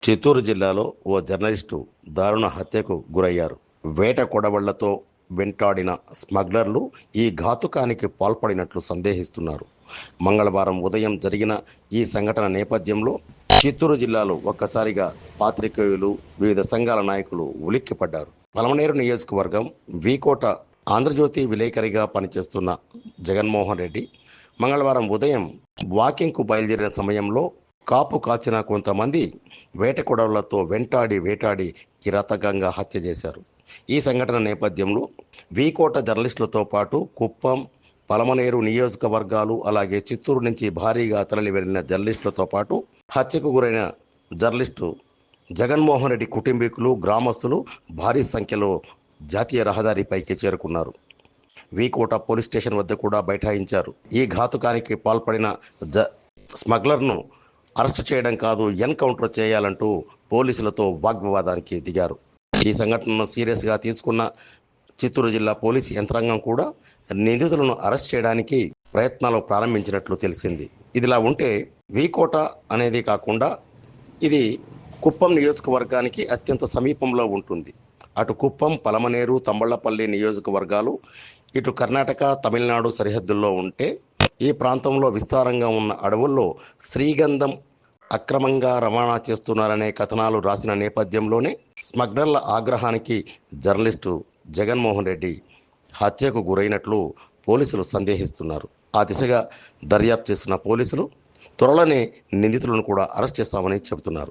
చిత్తూరు జిల్లాలో ఓ జర్నలిస్టు దారుణ హత్యకు గురయ్యారు. వేట కొడవళ్లతో వెంటాడిన స్మగ్లర్లు ఈ ఘాతుకానికి పాల్పడినట్లు సందేహిస్తున్నారు. మంగళవారం ఉదయం జరిగిన ఈ సంఘటన నేపథ్యంలో చిత్తూరు జిల్లాలో ఒక్కసారిగా పాత్రికేయులు, వివిధ సంఘాల నాయకులు ఉలిక్కిపడ్డారు. పలమనేరు నియోజకవర్గం వీకోట ఆంధ్రజ్యోతి విలేకరిగా పనిచేస్తున్న జగన్మోహన్ రెడ్డి మంగళవారం ఉదయం వాకింగ్కు బయలుదేరిన సమయంలో కాపు కాచిన కొంతమంది వేట కొడవళ్లతో వేటాడి కిరాతకంగా హత్య చేశారు. ఈ సంఘటన నేపథ్యంలో వీకోట జర్నలిస్టులతో పాటు కుప్పం, పలమనేరు నియోజకవర్గాలు అలాగే చిత్తూరు నుంచి భారీగా తరలి వెళ్లిన జర్నలిస్టులతో పాటు హత్యకు గురైన జర్నలిస్టు జగన్మోహన్ రెడ్డి కుటుంబీకులు, గ్రామస్తులు భారీ సంఖ్యలో జాతీయ రహదారిపైకి చేరుకున్నారు. వీకోట పోలీస్ స్టేషన్ వద్ద కూడా బైఠాయించారు. ఈ ఘాతుకానికి పాల్పడిన స్మగ్లర్ను అరెస్టు చేయడం కాదు, ఎన్కౌంటర్ చేయాలంటూ పోలీసులతో వాగ్వివాదానికి దిగారు. ఈ సంఘటనను సీరియస్గా తీసుకున్న చిత్తూరు జిల్లా పోలీసు యంత్రాంగం కూడా నిందితులను అరెస్ట్ చేయడానికి ప్రయత్నాలు ప్రారంభించినట్లు తెలిసింది. ఇదిలా ఉంటే వీకోట అనేది కాకుండా ఇది కుప్పం నియోజకవర్గానికి అత్యంత సమీపంలో ఉంటుంది. అటు కుప్పం, పలమనేరు, తంబళ్లపల్లి నియోజకవర్గాలు ఇటు కర్ణాటక, తమిళనాడు సరిహద్దుల్లో ఉంటే ఈ ప్రాంతంలో విస్తారంగా ఉన్న అడవుల్లో శ్రీగంధం అక్రమంగా రవాణా చేస్తున్నారనే కథనాలు రాసిన నేపథ్యంలోనే స్మగ్లర్ల ఆగ్రహానికి జర్నలిస్టు జగన్మోహన్ రెడ్డి హత్యకు గురైనట్లు పోలీసులు సందేహిస్తున్నారు. ఆ దిశగా దర్యాప్తు చేస్తున్న పోలీసులు త్వరలోనే నిందితులను కూడా అరెస్ట్ చేస్తామని చెబుతున్నారు.